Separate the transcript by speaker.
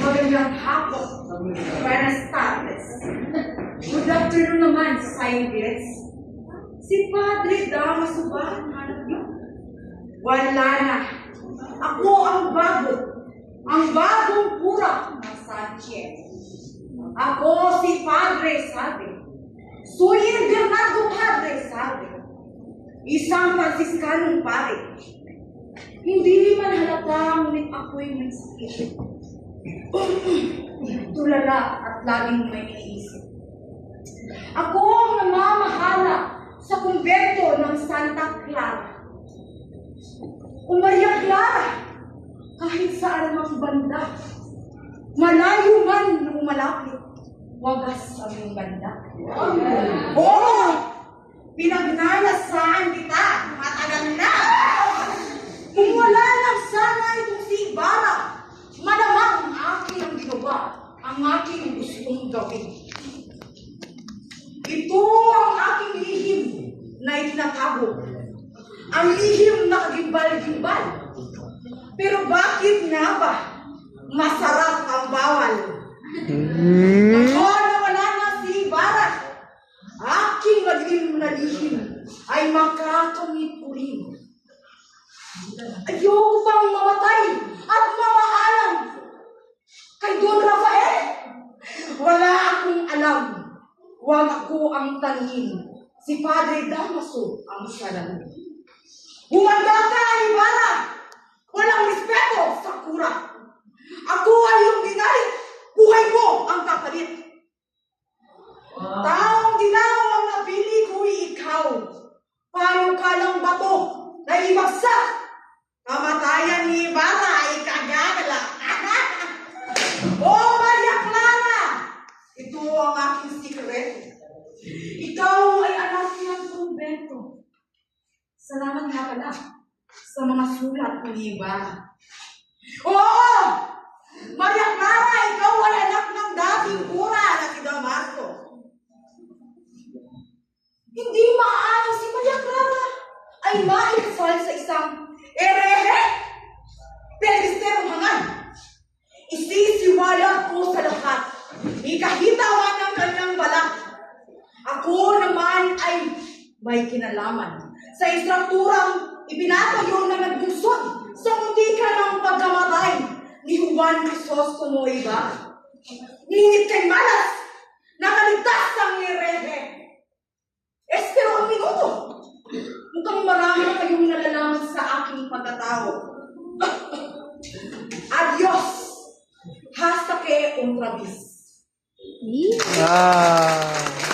Speaker 1: Magandang hapon, buenas tardes. Good afternoon naman sa Ingles. Si Padre Damaso ba ang hanap niyo? Wala na. Ako ang bagong pura ng Sanchez. Ako si Padre Salve. Suyin Bernardo Padre Salve. Isang Fransiskanong pare. Hindi man halata, ngunit ako'y may sakit. Tulala at laging may iniisip. Ako ang namamahala sa kumbento ng Santa Clara. O Maria Clara, kahit sa alamang banda, malayo man nung malapit, wagas aming banda. Oo! Pinagnanasaan kita, matagal na! Kung wala lang sana itong si Ibarra, malamang ang aking ang ginawa, ang aking gustong gawin. Ito ang aking lihim na itinatago. Ang lihim na kagimbal-gimbal. Pero bakit nga ba masarap ang bawal? Ako na wala na si Ibarra, aking madilim na lihim ay makakamit ko rin. Ayoko pang mamatay at mamahalan kay Don Rafael. Wala akong alam. Huwag ako ang tanungin. Si Padre Damaso ang siyalamin. Humanda ka, Ibarra! Walang respeto sa kura. Ako ay yung ginalit. Buhay ko ang kapalit. Taong dinaw ang napili ko'y ikaw. Paano ka lang bato na ibagsak? Kamatayan ni Ibarra ay kagagala. Oh, Maria Clara! Ito ang aking sikreto. Ikaw ay anak ng kumbento. Salamat nga pala sa mga sulat ni Ibarra. Oo! Maria Clara, ikaw ay anak ng dating kura na si Damaso. Hindi maaaring si Maria Clara ay maikasal sa isang erehe! Pelisterong hangal! Isisiwala ko sa lahat. Ikahitawan ng kanyang balak. Ako naman ay may kinalaman sa istrukturang ipinatayo na nagbungsod sa muntikan ng pagkamatay ni Juan Crisostomo Ibarra. Ningit kay malas, nakaligtas ang erehe. Pero ang minuto, mukhang marami na kayong nalalaman sa aking pagkatao. Adios! Hasta que otra vez.
Speaker 2: Ah.